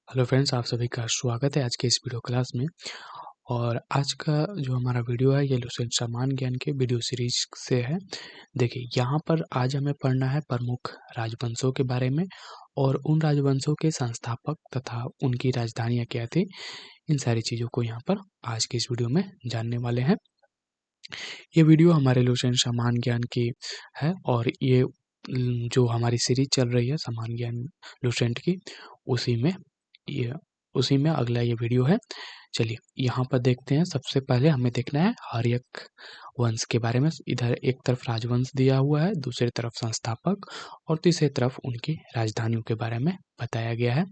Hello friends, आप सभी का स्वागत है आज के इस वीडियो क्लास में। और आज का जो हमारा वीडियो है ये लुसेंट सामान्य ज्ञान के वीडियो सीरीज से है। देखिए, यहाँ पर आज हमें पढ़ना है प्रमुख राजवंशों के बारे में और उन राजवंशों के संस्थापक तथा उनकी राजधानियाँ क्या थी। इन सारी चीज़ों को यहाँ पर आज के इस वीडियो में जानने वाले हैं। ये वीडियो हमारे लुसेंट सामान्य ज्ञान की है और ये जो हमारी सीरीज चल रही है सामान्य ज्ञान लुसेंट की, उसी में ये उसी में अगला ये वीडियो है। चलिए यहाँ पर देखते हैं। सबसे पहले हमें देखना है हर्यक वंश के बारे में। इधर एक तरफ राजवंश दिया हुआ है, दूसरी तरफ संस्थापक और तीसरी तरफ उनकी राजधानियों के बारे में बताया गया है।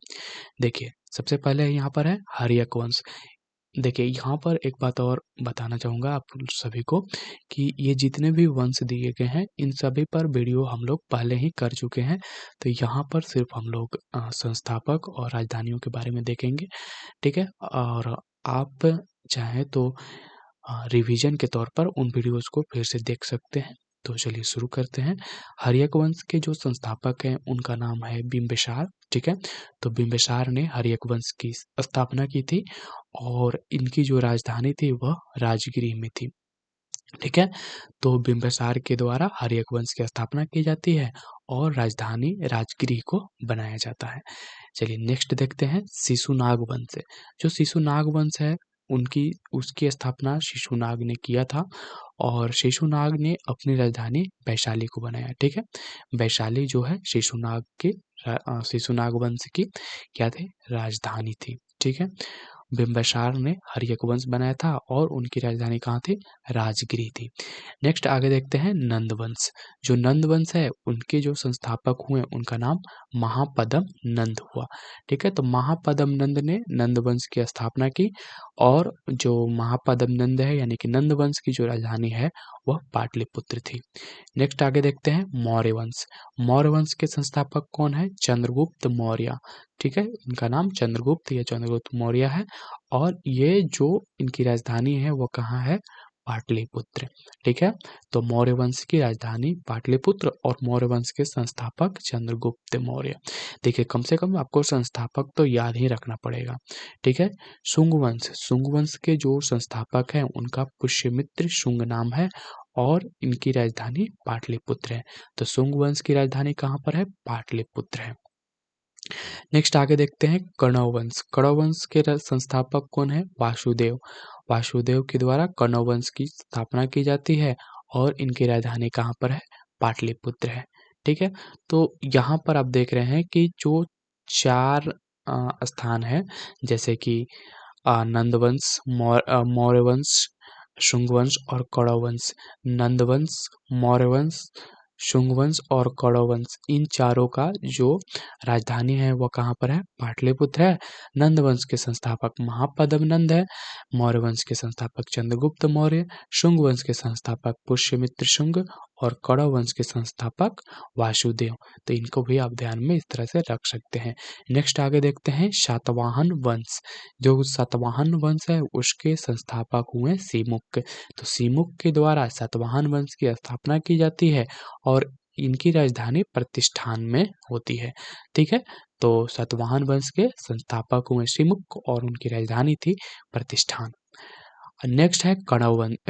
देखिए, सबसे पहले यहाँ पर है हर्यक वंश। देखिए, यहाँ पर एक बात और बताना चाहूँगा आप सभी को कि ये जितने भी वंश दिए गए हैं इन सभी पर वीडियो हम लोग पहले ही कर चुके हैं। तो यहाँ पर सिर्फ हम लोग संस्थापक और राजधानियों के बारे में देखेंगे, ठीक है। और आप चाहें तो रिवीजन के तौर पर उन वीडियोस को फिर से देख सकते हैं। तो चलिए शुरू करते हैं। हर्यक वंश के जो संस्थापक हैं उनका नाम है बिम्बिसार, ठीक है। तो बिम्बिसार ने हर्यक वंश की स्थापना की थी और इनकी जो राजधानी थी वह राजगिरी में थी, ठीक है। तो बिम्बिसार के द्वारा हर्यक वंश की स्थापना की जाती है और राजधानी राजगिरी को बनाया जाता है। चलिए नेक्स्ट देखते हैं शिशुनाग वंश। जो शिशुनाग वंश है उसकी स्थापना शिशुनाग ने किया था और शिशुनाग ने अपनी राजधानी वैशाली को बनाया, ठीक है। वैशाली जो है शिशुनाग वंश की क्या थी, राजधानी थी, ठीक है। बिम्बिसार ने हर्यक वंश बनाया था और उनकी राजधानी कहाँ थी, राजगिरी थी। नेक्स्ट आगे देखते हैं नंद वंश। जो नंद वंश है उनके जो संस्थापक हुए उनका नाम महापद्म नंद हुआ, ठीक है। तो महापद्म नंद ने नंद वंश की स्थापना की और जो महापद्म नंद है यानी कि नंद वंश की जो राजधानी है वह पाटलिपुत्र थी। नेक्स्ट आगे देखते हैं मौर्य वंश। मौर्य वंश के संस्थापक कौन है, चंद्रगुप्त मौर्य, ठीक है। इनका नाम चंद्रगुप्त या चंद्रगुप्त मौर्य है और ये जो इनकी राजधानी है वो कहाँ है, पाटलिपुत्र, ठीक है। तो मौर्य वंश की राजधानी पाटलिपुत्र और मौर्य वंश के संस्थापक चंद्रगुप्त मौर्य। देखिए, कम से कम आपको संस्थापक तो याद ही रखना पड़ेगा, ठीक है। शुंग वंश। शुंग वंश के जो संस्थापक हैं उनका पुष्यमित्र शुंग नाम है और इनकी राजधानी पाटलिपुत्र है। तो शुंग वंश की राजधानी कहाँ पर है, पाटलिपुत्र है। नेक्स्ट आगे देखते हैं कण्व वंश। कण्व वंश के संस्थापक कौन है, वासुदेव। वासुदेव के द्वारा कण्व वंश की स्थापना की जाती है और इनकी राजधानी कहाँ पर है, पाटलिपुत्र है, ठीक है। तो यहाँ पर आप देख रहे हैं कि जो चार स्थान है जैसे कि नंदवंश, मौर्य वंश, शुंग वंश और कण्व वंश। नंद वंश, मौर्य वंश, शुंग वंश और कण्व वंश, इन चारों का जो राजधानी है वह कहाँ पर है, पाटलिपुत्र है। नंद वंश के संस्थापक महापद्म नंद है, मौर्य वंश के संस्थापक चंद्रगुप्त मौर्य, शुंग वंश के संस्थापक पुष्यमित्र शुंग और कण्व वंश के संस्थापक वासुदेव। तो इनको भी आप ध्यान में इस तरह से रख सकते हैं। नेक्स्ट आगे देखते हैं सातवाहन वंश। जो सातवाहन वंश है उसके संस्थापक हुए सीमुक। तो सीमुक के द्वारा सातवाहन वंश की स्थापना की जाती है और इनकी राजधानी प्रतिष्ठान में होती है, ठीक है। तो सातवाहन वंश के संस्थापक हुए सीमुक और उनकी राजधानी थी प्रतिष्ठान। नेक्स्ट है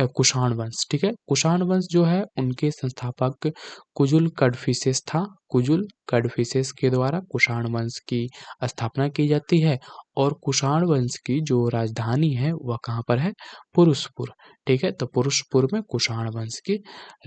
कुषाण वंश, ठीक है। कुषाण वंश जो है उनके संस्थापक कुजुल कडफिसेस था। कुजुल कडफिसेस के द्वारा कुषाण वंश की स्थापना की जाती है और कुषाण वंश की जो राजधानी है वह कहाँ पर है, पुरुषपुर, ठीक है। तो पुरुषपुर में कुषाण वंश की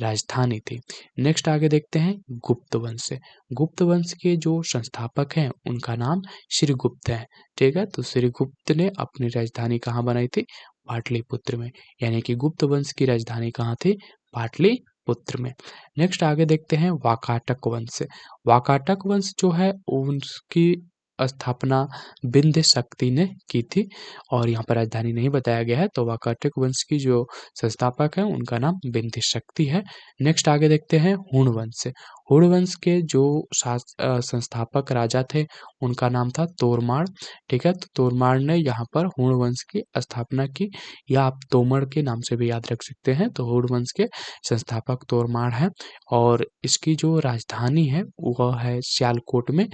राजधानी थी। नेक्स्ट आगे देखते हैं गुप्त वंश। गुप्त वंश के जो संस्थापक हैं उनका नाम श्रीगुप्त है, ठीक है। तो श्रीगुप्त ने अपनी राजधानी कहाँ बनाई थी, पाटलिपुत्र में, यानी कि गुप्त वंश की राजधानी कहाँ थी, पाटलिपुत्र में। नेक्स्ट आगे देखते हैं वाकाटक वंश। वाकाटक वंश जो है उसकी स्थापना विंध्य शक्ति ने की थी और यहाँ पर राजधानी नहीं बताया गया है। तो वाकाटक वंश की जो संस्थापक है उनका नाम विंध्य शक्ति है। नेक्स्ट आगे देखते हैं हुण वंश। हुण वंश के जो संस्थापक राजा थे उनका नाम था तोरमाड़, ठीक है। तो तोरमाड़ ने यहाँ पर हुण वंश की स्थापना की, या आप तोमर के नाम से भी याद रख सकते हैं। तो हुण वंश के संस्थापक तोरमाड़ है और इसकी जो राजधानी है वह है सियालकोट में।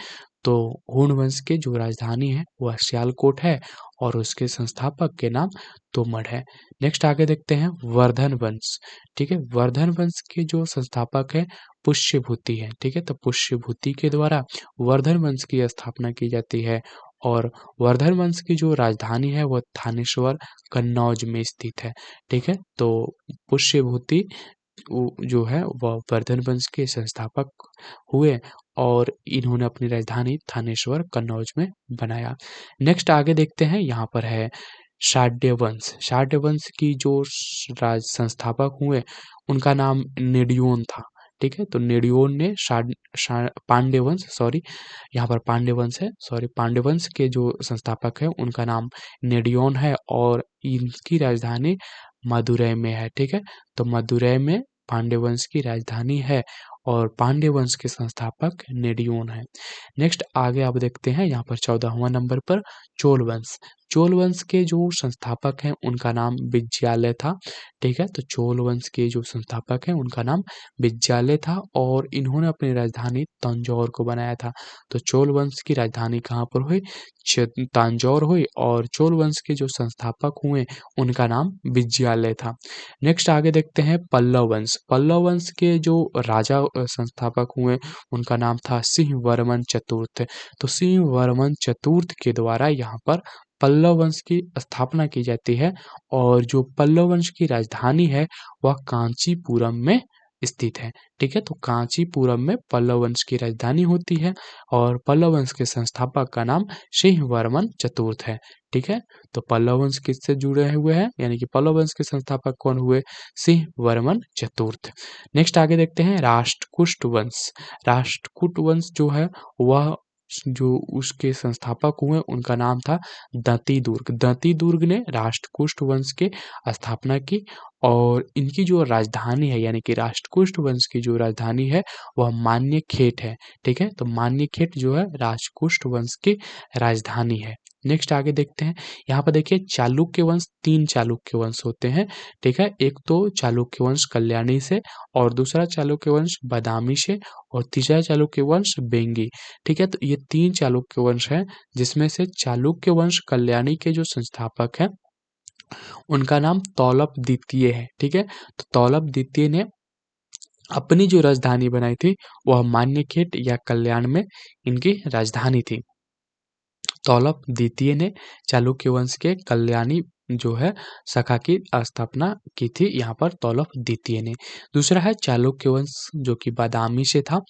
तो हुण वंश के जो राजधानी है वह सियालकोट है और उसके संस्थापक के नाम तोमर है। नेक्स्ट आगे देखते हैं वर्धन वंश। ठीक है, वर्धन वंश के जो संस्थापक है पुष्यभूति है। ठीक है, तो पुष्यभूति के द्वारा वर्धन वंश की स्थापना की जाती है और वर्धन वंश की जो राजधानी है वह थानेश्वर कन्नौज में स्थित है। ठीक है, तो पुष्यभूति जो है वह वर्धन वंश के संस्थापक हुए और इन्होंने अपनी राजधानी थानेश्वर कन्नौज में बनाया। नेक्स्ट आगे देखते हैं, यहाँ पर है शाड्य वंश। शाड्य वंश की जो राज संस्थापक हुए उनका नाम नेडियोन था। ठीक है, तो नेडियोन ने पांड्य वंश यहाँ पर पांड्य वंश है, पांड्य वंश के जो संस्थापक है उनका नाम नेडियोन है और इनकी राजधानी मदुरै में है। ठीक है, तो मदुरै में पांड्य वंश की राजधानी है और पांड्य वंश के संस्थापक नेडियोन है। नेक्स्ट आगे आप देखते हैं, यहाँ पर 14वां नंबर पर चोल वंश। चोल वंश के जो संस्थापक हैं उनका नाम विज्यालय था। ठीक है, तो चोल वंश के जो संस्थापक हैं उनका नाम विज्यालय था और इन्होंने अपनी राजधानी तंजौर को बनाया था। तो चोल वंश की राजधानी कहाँ पर हुई? तंजौर हुई और चोल वंश के जो संस्थापक हुए उनका नाम विज्यालय था। नेक्स्ट आगे देखते हैं पल्लव वंश। पल्लव वंश के जो राजा संस्थापक हुए उनका नाम था सिंहवर्मन चतुर्थ। तो सिंहवर्मन चतुर्थ के द्वारा यहाँ पर पल्लव वंश की स्थापना की जाती है और जो पल्लव वंश की राजधानी है वह कांचीपुरम में स्थित है। ठीक है, तो कांचीपुरम में पल्लव वंश की राजधानी होती है और पल्लव वंश के संस्थापक का नाम सिंहवर्मन चतुर्थ है। ठीक है, तो पल्लव वंश किससे जुड़े हुए हैं, यानी कि पल्लव वंश के संस्थापक कौन हुए? सिंहवर्मन चतुर्थ। नेक्स्ट आगे देखते हैं राष्ट्रकूट वंश। राष्ट्रकूट वंश जो है वह जो उसके संस्थापक हुए उनका नाम था दंतीदुर्ग। दंतीदुर्ग ने राष्ट्रकूट वंश की स्थापना की और इनकी जो राजधानी है, यानी कि राष्ट्रकूट वंश की जो राजधानी है वह मान्यखेट है। ठीक है, तो मान्यखेट जो है राष्ट्रकूट वंश की राजधानी है। नेक्स्ट आगे देखते हैं, यहाँ पर देखिए चालुक्य वंश, 3 चालुक्य वंश होते हैं। ठीक है, एक तो चालुक्य वंश कल्याणी से और दूसरा चालुक्य वंश बादामी से और तीसरा चालुक्य वंश बेंगी। ठीक है, तो ये 3 चालुक्य वंश हैं जिसमें से चालुक्य वंश कल्याणी के जो संस्थापक हैं उनका नाम तौलभ द्वितीय है। ठीक है, तो तौलभ द्वितीय ने अपनी जो राजधानी बनाई थी वह मान्यखेट या कल्याण में इनकी राजधानी थी। तौलभ द्वितीय ने चालुक्य वंश के कल्याणी जो है शाखा की स्थापना की थी, यहाँ पर तौलभ द्वितीय ने। दूसरा है चालुक्य वंश जो कि बादामी से था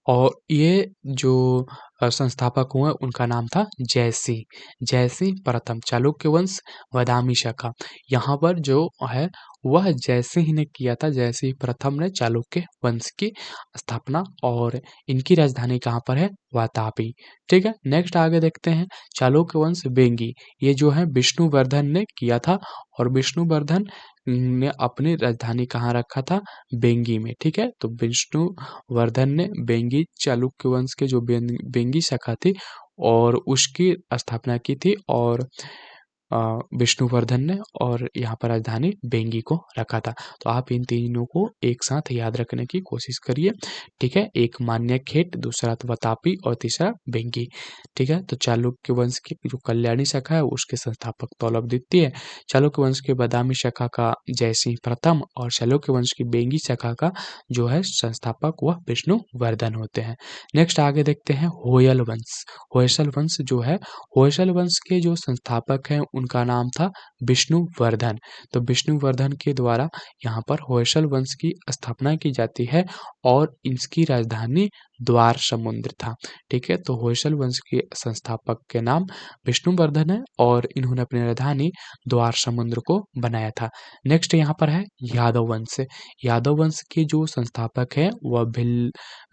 और ये जो संस्थापक हुए उनका नाम था जयसिंह। जयसिंह प्रथम, चालुक्य वंश बादामी शाखा, यहाँ पर जो है वह जयसिंह ने किया था। जयसिंह प्रथम ने चालुक्य वंश की स्थापना और इनकी राजधानी कहाँ पर है? वातापी। ठीक है, नेक्स्ट आगे देखते हैं चालुक्य वंश बेंगी। ये जो है विष्णुवर्धन ने किया था और विष्णुवर्धन ने अपनी राजधानी कहाँ रखा था? बेंगी में। ठीक है, तो विष्णुवर्धन ने बेंगी चालुक्य वंश के जो बेंगी शाखा थी और उसकी स्थापना की थी और विष्णुवर्धन ने और यहाँ पर राजधानी बेंगी को रखा था। तो आप इन तीनों को एक साथ याद रखने की कोशिश करिए। ठीक है, एक मान्यखेट, दूसरा वातापी और तीसरा बेंगी। ठीक है, तो चालुक्य वंश की जो कल्याणी शाखा है उसके संस्थापक तौलभ द्वितीय, चालुक्य वंश के बादामी शाखा का जयसिंह प्रथम और चालुक्य वंश की बेंगी शाखा का जो है संस्थापक वह विष्णुवर्धन होते हैं। नेक्स्ट आगे देखते हैं होयल वंश। होयसल वंश जो है, होयसल वंश के जो संस्थापक हैं उनका नाम था विष्णुवर्धन। तो विष्णुवर्धन के द्वारा यहाँ पर होयसल वंश की स्थापना की जाती है और इसकी राजधानी द्वार समुद्र था। ठीक है, तो होयसल वंश के संस्थापक के नाम विष्णुवर्धन है और इन्होंने अपनी राजधानी द्वार समुद्र को बनाया था। नेक्स्ट यहाँ पर है यादव वंश। यादव वंश के जो संस्थापक है वह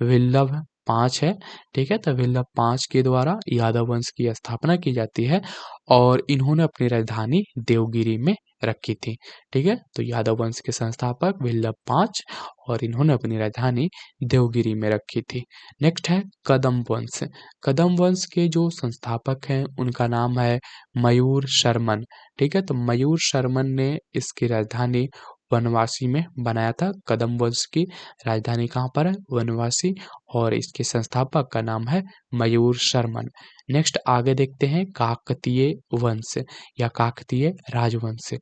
विल्लभ 5 है। ठीक है, तो विल्लभ 5 के द्वारा यादव वंश की स्थापना की जाती है और इन्होंने अपनी राजधानी देवगिरी में रखी थी। ठीक है, तो यादव वंश के संस्थापक विल्लभ 5 और इन्होंने अपनी राजधानी देवगिरी में रखी थी। नेक्स्ट है कदम वंश। कदम वंश के जो संस्थापक हैं उनका नाम है मयूर शर्मन। ठीक है, तो मयूर शर्मन ने इसकी राजधानी वनवासी में बनाया था। कदम वंश की राजधानी कहाँ पर है? वनवासी। और इसके संस्थापक का नाम है मयूर शर्मन। नेक्स्ट आगे देखते हैं काकतीय वंश या काकतीय राजवंश।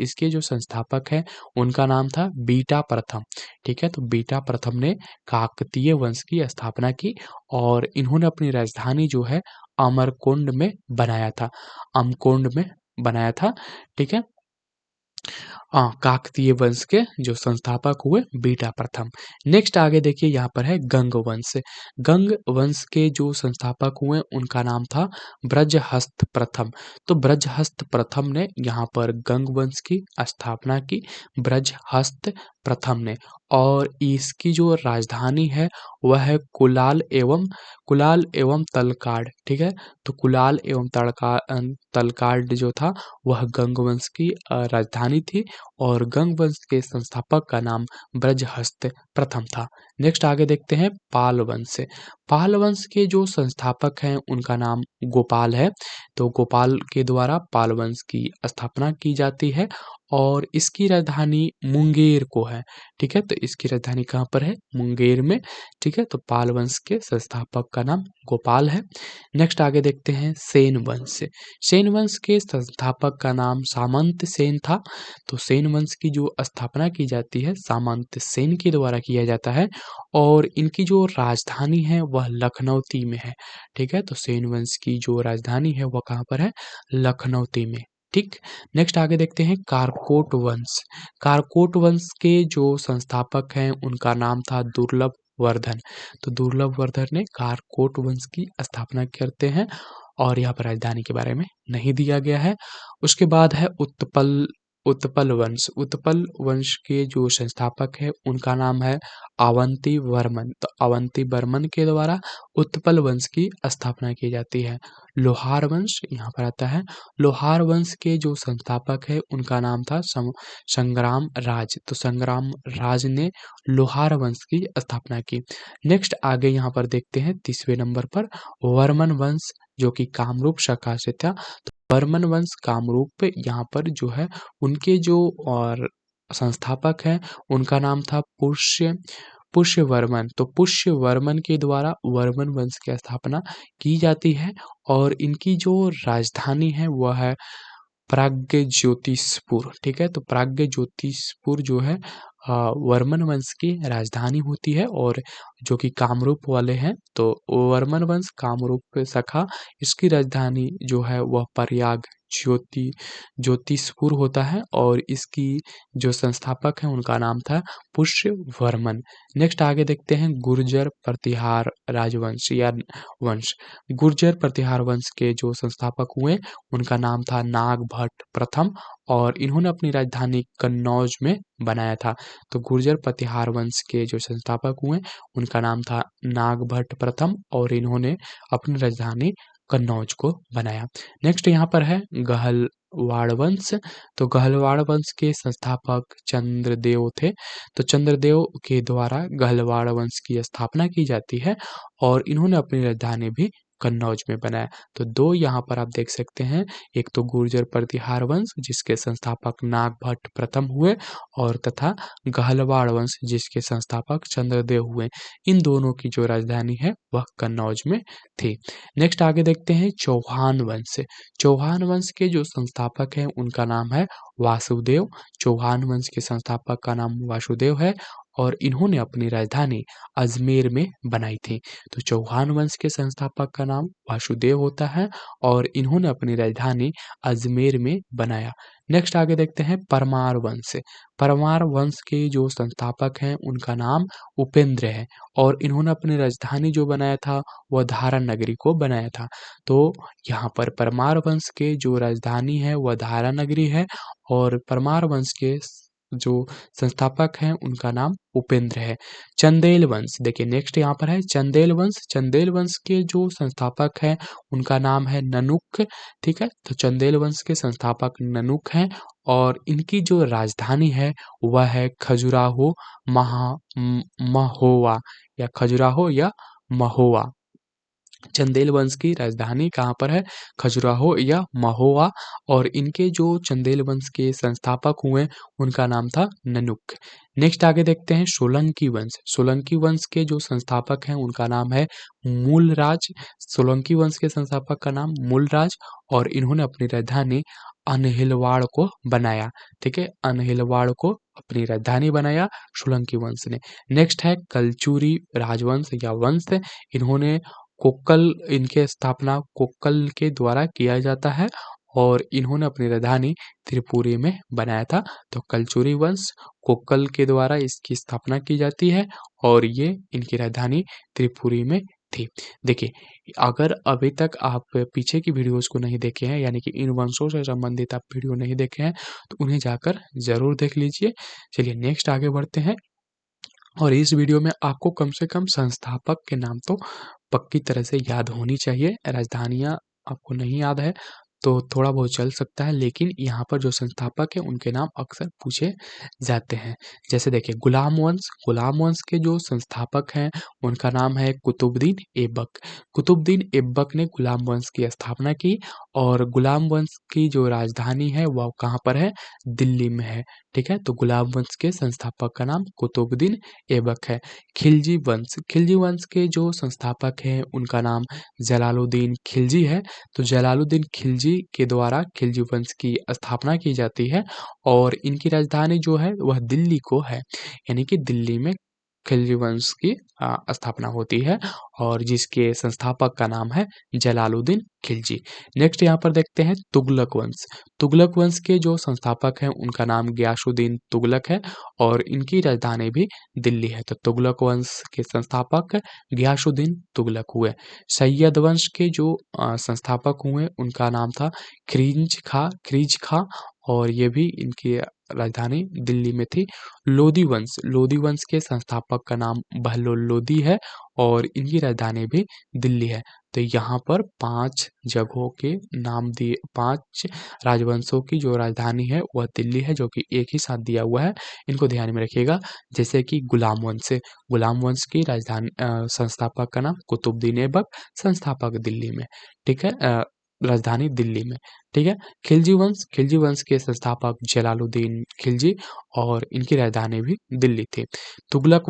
इसके जो संस्थापक हैं उनका नाम था बीटा प्रथम। ठीक है, तो बीटा प्रथम ने काकतीय वंश की स्थापना की और इन्होंने अपनी राजधानी जो है अमरकोंड में बनाया था। अमकोंड में बनाया था। ठीक है, काकतीय वंश के जो संस्थापक हुए बीटा प्रथम। नेक्स्ट आगे देखिए यहाँ पर है गंग वंश। गंग वंश के जो संस्थापक हुए उनका नाम था ब्रजहस्त प्रथम। तो ब्रजहस्त प्रथम ने यहाँ पर गंग वंश की स्थापना की, ब्रजहस्त प्रथम ने। और इसकी जो राजधानी है वह है कुलाल एवं तलकाड। ठीक है, तो कुलाल एवं तलकाड जो था वह गंग वंश की राजधानी थी और गंग वंश के संस्थापक का नाम ब्रजहस्त प्रथम था। नेक्स्ट आगे देखते हैं पाल वंश। पाल वंश के जो संस्थापक हैं उनका नाम गोपाल है। तो गोपाल के द्वारा पाल वंश की स्थापना की जाती है और इसकी राजधानी मुंगेर को है। ठीक है, तो इसकी राजधानी कहाँ पर है? मुंगेर में। ठीक है, तो पाल वंश के संस्थापक का नाम गोपाल है। नेक्स्ट आगे देखते हैं सेन वंश। सेन वंश के संस्थापक का नाम सामंत सेन था। तो सेन वंश की जो स्थापना की जाती है सामंत सेन के द्वारा किया जाता है और इनकी जो राजधानी है वह लखनऊती में है। ठीक है, तो सेन वंश की जो राजधानी है वह कहाँ पर है? लखनऊती में। ठीक, नेक्स्ट आगे देखते हैं कारकोट वंश। कारकोट वंश के जो संस्थापक हैं उनका नाम था दुर्लभ वर्धन। तो दुर्लभ वर्धन ने कारकोट वंश की स्थापना करते हैं और यहाँ पर राजधानी के बारे में नहीं दिया गया है। उसके बाद है उत्पल वंश। उत्पल वंश के जो संस्थापक है उनका नाम है अवंती वर्मन। तो अवंती वर्मन के द्वारा उत्पल वंश की स्थापना की जाती है। लोहार वंश यहाँ पर आता है। लोहार वंश के जो संस्थापक है उनका नाम था संग्राम राज। तो संग्राम राज ने लोहार वंश की स्थापना की। नेक्स्ट आगे यहाँ पर देखते हैं तीसरे नंबर पर वर्मन वंश जो कि कामरूप शाखा से था। तो वर्मन वंश कामरूप यहाँ पर जो है उनके जो और संस्थापक हैं उनका नाम था पुष्यवर्मन। तो पुष्यवर्मन के द्वारा वर्मन वंश की स्थापना की जाती है और इनकी जो राजधानी है वह है प्राग्ज्योतिषपुर। ठीक है, तो प्राग्ज्योतिषपुर जो है वर्मन वंश की राजधानी होती है और जो कि कामरूप वाले हैं। तो वर्मन वंश कामरूप शाखा, इसकी राजधानी जो है वह प्रयाग ज्योतिषपुर होता है और इसकी जो संस्थापक हैं उनका नाम था पुष्यवर्मन। नेक्स्ट आगे देखते हैं गुर्जर प्रतिहार राजवंश या वंश। गुर्जर प्रतिहार वंश के जो संस्थापक हुए उनका नाम था नागभट्ट प्रथम और इन्होंने अपनी राजधानी कन्नौज में बनाया था। तो गुर्जर प्रतिहार वंश के जो संस्थापक हुए उनका नाम था नागभट्ट प्रथम और इन्होंने अपनी राजधानी कन्नौज को बनाया। नेक्स्ट यहाँ पर है गहलवाड़ वंश। तो गहलवाड़ वंश के संस्थापक चंद्रदेव थे। तो चंद्रदेव के द्वारा गहलवाड़ वंश की स्थापना की जाती है और इन्होंने अपनी राजधानी भी कन्नौज में बनाया। तो दो यहाँ पर आप देख सकते हैं, एक तो गुर्जर प्रतिहार वंश जिसके संस्थापक नागभट्ट प्रथम हुए और तथा गहलवाड़ वंश जिसके संस्थापक चंद्रदेव हुए। इन दोनों की जो राजधानी है वह कन्नौज में थी। नेक्स्ट आगे देखते हैं चौहान वंश। चौहान वंश के जो संस्थापक हैं उनका नाम है वासुदेव। चौहान वंश के संस्थापक का नाम वासुदेव है और इन्होंने अपनी राजधानी अजमेर में बनाई थी। तो चौहान वंश के संस्थापक का नाम वासुदेव होता है और इन्होंने अपनी राजधानी अजमेर में बनाया। नेक्स्ट आगे देखते हैं परमार वंश। परमार वंश के जो संस्थापक हैं उनका नाम उपेंद्र है और इन्होंने अपनी राजधानी जो बनाया था वह धारा नगरी को बनाया था। तो यहाँ पर परमार वंश के जो राजधानी है वह धारा नगरी है और परमार वंश के जो संस्थापक हैं उनका नाम उपेंद्र है। चंदेल वंश देखिए, नेक्स्ट यहाँ पर है चंदेल वंश। चंदेल वंश के जो संस्थापक हैं उनका नाम है ननुक। ठीक है, तो चंदेल वंश के संस्थापक ननुक हैं और इनकी जो राजधानी है वह है खजुराहो महोवा या खजुराहो या महोवा। चंदेल वंश की राजधानी कहाँ पर है? खजुराहो या महोवा। और इनके जो चंदेल वंश के संस्थापक हुए उनका नाम था ननुक। नेक्स्ट आगे देखते हैं सोलंकी वंश। सोलंकी वंश के जो संस्थापक हैं उनका नाम है मूलराज। सोलंकी वंश के संस्थापक का नाम मूलराज, और इन्होंने अपनी राजधानी अनहिलवाड़ को बनाया। ठीक है, अनहिलवाड़ को अपनी राजधानी बनाया सोलंकी वंश ने। नेक्स्ट है कलचुरी राजवंश या वंश। इन्होंने कोक्कल इनके स्थापना कोक्कल के द्वारा किया जाता है, और इन्होंने अपनी राजधानी त्रिपुरी में बनाया था। तो कलचुरी वंश, कोक्कल के द्वारा इसकी स्थापना की जाती है, और ये इनकी राजधानी त्रिपुरी में थी। देखिए, अगर अभी तक आप पीछे की वीडियोस को नहीं देखे हैं, यानी कि इन वंशों से संबंधित आप वीडियो नहीं देखे हैं, तो उन्हें जाकर जरूर देख लीजिए। चलिए नेक्स्ट आगे बढ़ते हैं। और इस वीडियो में आपको कम से कम संस्थापक के नाम तो पक्की तरह से याद होनी चाहिए। राजधानियाँ आपको नहीं याद है तो थोड़ा बहुत चल सकता है, लेकिन यहाँ पर जो संस्थापक है उनके नाम अक्सर पूछे जाते हैं। जैसे देखिए गुलाम वंश के जो संस्थापक हैं उनका नाम है कुतुबुद्दीन ऐबक। कुतुबुद्दीन ऐबक ने गुलाम वंश की स्थापना की, और गुलाम वंश की जो राजधानी है वह कहाँ पर है? दिल्ली में है। ठीक है, तो गुलाम वंश के संस्थापक का नाम कुतुबुद्दीन ऐबक है। खिलजी वंश के जो संस्थापक हैं उनका नाम जलालुद्दीन खिलजी है। तो जलालुद्दीन खिलजी के द्वारा खिलजी वंश की स्थापना की जाती है, और इनकी राजधानी जो है वह दिल्ली को है, यानी कि दिल्ली में खिलजी वंश की स्थापना होती है, और जिसके संस्थापक का नाम है जलालुद्दीन खिलजी। नेक्स्ट यहाँ पर देखते हैं तुगलक वंश। तुगलक वंश के जो संस्थापक हैं उनका नाम गयासुद्दीन तुगलक है, और इनकी राजधानी भी दिल्ली है। तो तुगलक वंश के संस्थापक गयासुद्दीन तुगलक हुए। सैयद वंश के जो संस्थापक हुए उनका नाम था खिरीज खा, और ये भी इनकी राजधानी दिल्ली में थी। लोधी वंश के संस्थापक का नाम बहलोल लोधी है, और इनकी राजधानी भी दिल्ली है। तो यहाँ पर 5 जगहों के नाम दिए, 5 राजवंशों की जो राजधानी है वह दिल्ली है, जो कि एक ही साथ दिया हुआ है। इनको ध्यान में रखिएगा। जैसे कि गुलाम वंश की राजधानी संस्थापक का नाम कुतुबुद्दीन ऐबक, संस्थापक दिल्ली में। ठीक है, राजधानी दिल्ली में। ठीक है, खिलजी वंश के संस्थापक जलालुद्दीन खिलजी, और इनकी राजधानी भी दिल्ली थी। तुगलक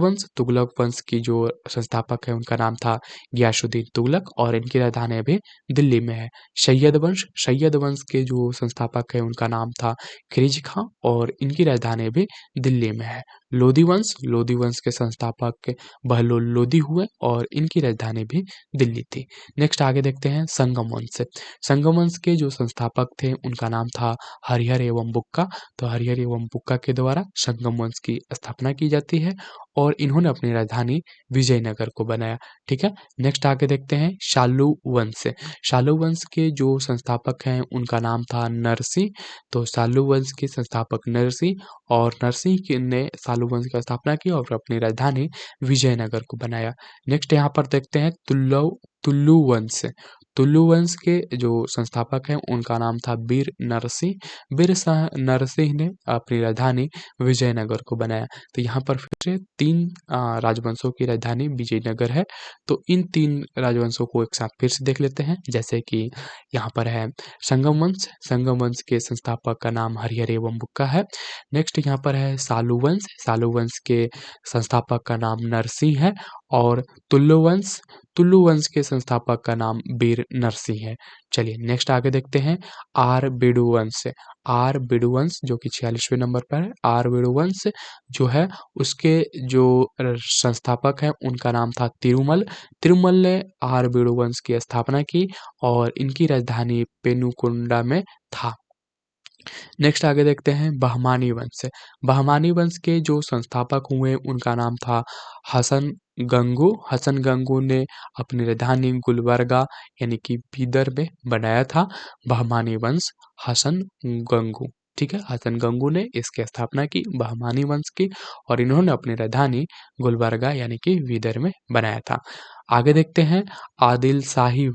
वंश की जो संस्थापक है उनका नाम था गयासुद्दीन तुगलक, और इनकी राजधानी भी दिल्ली में है। सैयद वंश के जो संस्थापक है उनका नाम था खिरीज खां, और इनकी राजधानी भी दिल्ली में है। लोधी वंश के संस्थापक बहलोल लोधी हुए, और इनकी राजधानी भी दिल्ली थी। नेक्स्ट आगे देखते हैं संगम वंश के जो संस्थापक थे उनका नाम था हरिहर एवं बुक्का। तो हरिहर एवं बुक्का के द्वारा संगम वंश की स्थापना की जाती है, और इन्होंने अपनी राजधानी विजयनगर को बनाया। ठीक है, नेक्स्ट आगे देखते हैं शालू वंश के जो संस्थापक हैं उनका नाम था नरसिंह। तो शालू वंश के संस्थापक नरसिंह, और नरसिंह ने शालू वंश की स्थापना की और अपनी राजधानी विजयनगर को बनाया। नेक्स्ट यहाँ पर देखते हैं तुल्लू वंश के जो संस्थापक हैं उनका नाम था वीर नरसिंह ने अपनी राजधानी विजयनगर को बनाया। तो यहाँ पर फिर से 3 राजवंशों की राजधानी विजयनगर है। तो इन 3 राजवंशों को एक साथ फिर से देख लेते हैं। जैसे कि यहाँ पर है संगम वंश के संस्थापक का नाम हरिहर एवं बुक्का है। नेक्स्ट यहाँ पर है सालू वंश के संस्थापक का नाम नरसिंह है, और तुल्लु वंश के संस्थापक का नाम वीर नरसिंह है। चलिए नेक्स्ट आगे देखते हैं आर बिडू वंश जो कि 46वें नंबर पर है। आर बिडू वंश जो है उसके जो संस्थापक हैं उनका नाम था तिरुमल ने आर बिडू वंश की स्थापना की, और इनकी राजधानी पेनुकुंडा में था। नेक्स्ट आगे देखते हैं बहमानी वंश के जो संस्थापक हुए उनका नाम था हसन गंगू ने अपनी राजधानी गुलबर्गा यानी कि बीदर में बनाया था बहमानी वंश हसन गंगू। ठीक है, हसन गंगू ने इसकी स्थापना की बहमानी वंश की, और इन्होंने अपनी राजधानी गुलबर्गा यानी कि बीदर में बनाया था। आगे देखते हैं आदिल शाही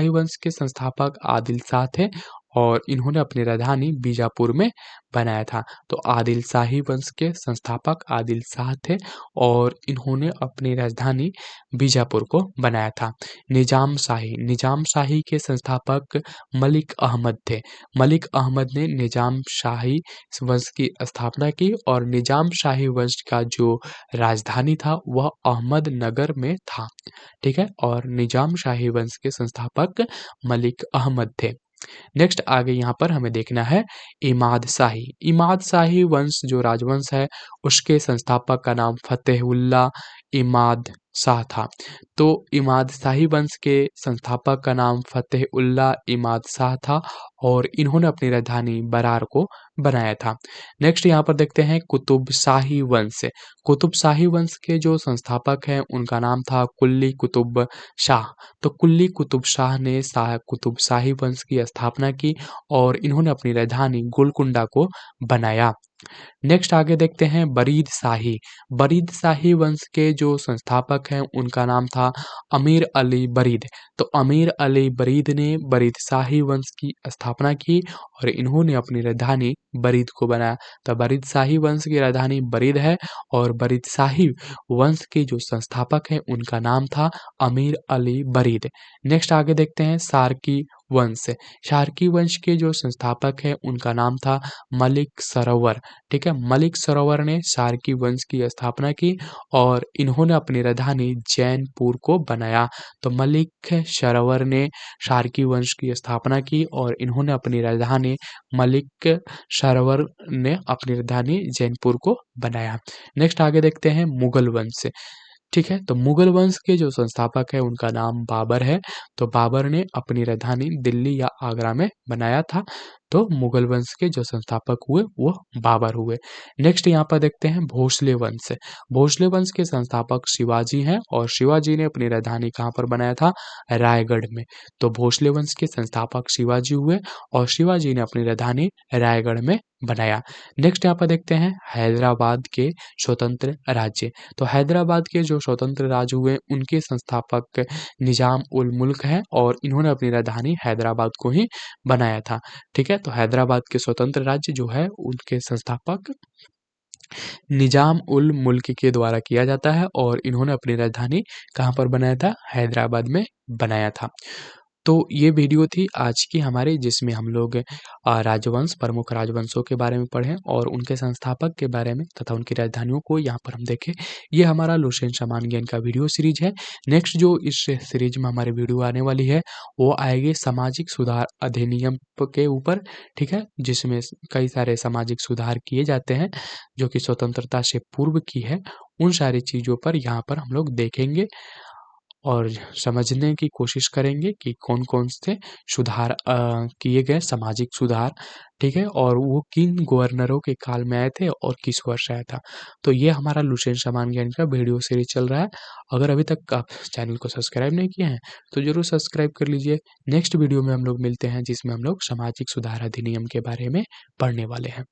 वंश के संस्थापक आदिल शाह थे, और इन्होंने अपनी राजधानी बीजापुर में बनाया था। तो आदिल शाही वंश के संस्थापक आदिल शाह थे और इन्होंने अपनी राजधानी बीजापुर को बनाया था। निजाम शाही के संस्थापक मलिक अहमद थे। मलिक अहमद ने निजाम शाही वंश की स्थापना की और निजाम शाही वंश का जो राजधानी था वह अहमदनगर में था। ठीक है, और निजाम शाही वंश के संस्थापक मलिक अहमद थे। नेक्स्ट आगे यहाँ पर हमें देखना है इमाद शाही। इमाद शाही वंश जो राजवंश है उसके संस्थापक का नाम फतेहुल्ला इमाद शाह था। तो इमाद शाही वंश के संस्थापक का नाम फतेहुल्ला इमाद शाह था और इन्होंने अपनी राजधानी बरार को बनाया था। नेक्स्ट यहाँ पर देखते हैं कुतुब शाही वंश। कुतुब शाही वंश के जो संस्थापक हैं उनका नाम था कुल्ली कुतुब शाह। तो कुल्ली कुतुब शाह ने कुतुब शाही वंश की स्थापना की और इन्होंने अपनी राजधानी गोलकुंडा को बनाया। नेक्स्ट आगे देखते हैं बरीद शाही। बरीद शाही वंश के जो संस्थापक हैं उनका नाम था अमीर अली बरीद। तो अमीर अली बरीद ने बरीद शाही वंश की स्थापना की और इन्होंने अपनी राजधानी बरीद को बनाया। तो बरीद शाही वंश की राजधानी बरीद है और बरीद शाही वंश के जो संस्थापक हैं उनका नाम था अमीर अली बरीद। नेक्स्ट आगे देखते हैं सार्की वंश। सार्की वंश के जो संस्थापक हैं उनका नाम था मलिक सरोवर। ठीक है, मलिक सरोवर ने सार्की वंश की स्थापना की और इन्होंने अपनी राजधानी जैनपुर को बनाया। तो मलिक सरोवर ने सार्की वंश की स्थापना की और इन्होंने अपनी राजधानी मलिक सरोवर ने अपनी राजधानी जैनपुर को बनाया। नेक्स्ट आगे देखते हैं मुगल वंश। ठीक है, तो मुगल वंश के जो संस्थापक है उनका नाम बाबर है। तो बाबर ने अपनी राजधानी दिल्ली या आगरा में बनाया था। तो मुगल वंश के जो संस्थापक हुए वो बाबर हुए। नेक्स्ट यहाँ पर देखते हैं भोसले वंश। भोसले वंश के संस्थापक शिवाजी हैं और शिवाजी ने अपनी राजधानी कहाँ पर बनाया था? रायगढ़ में। तो भोसले वंश के संस्थापक शिवाजी हुए और शिवाजी ने अपनी राजधानी रायगढ़ में बनाया। नेक्स्ट यहाँ पर देखते हैं हैदराबाद के स्वतंत्र राज्य। तो हैदराबाद के जो स्वतंत्र राज्य हुए उनके संस्थापक निजाम उल मुल्क हैं और इन्होंने अपनी राजधानी हैदराबाद को ही बनाया था। ठीक है, तो हैदराबाद के स्वतंत्र राज्य जो है उनके संस्थापक निजाम उल मुल्क के द्वारा किया जाता है और इन्होंने अपनी राजधानी कहाँ पर बनाया था? हैदराबाद में बनाया था। तो ये वीडियो थी आज की हमारी जिसमें हम लोग राजवंश प्रमुख राजवंशों के बारे में पढ़ें और उनके संस्थापक के बारे में तथा उनकी राजधानियों को यहाँ पर हम देखें। ये हमारा लुसेन समान ज्ञान का वीडियो सीरीज है। नेक्स्ट जो इस सीरीज में हमारी वीडियो आने वाली है वो आएगी सामाजिक सुधार अधिनियम के ऊपर। ठीक है, जिसमें कई सारे सामाजिक सुधार किए जाते हैं जो कि स्वतंत्रता से पूर्व की है। उन सारी चीज़ों पर यहाँ पर हम लोग देखेंगे और समझने की कोशिश करेंगे कि कौन-कौन से सुधार किए गए सामाजिक सुधार। ठीक है, और वो किन गवर्नरों के काल में आए थे और किस वर्ष आया था। तो ये हमारा लुसेन समान ज्ञान का वीडियो सीरीज चल रहा है। अगर अभी तक आप चैनल को सब्सक्राइब नहीं किए हैं तो जरूर सब्सक्राइब कर लीजिए। नेक्स्ट वीडियो में हम लोग मिलते हैं जिसमें हम लोग सामाजिक सुधार अधिनियम के बारे में पढ़ने वाले हैं।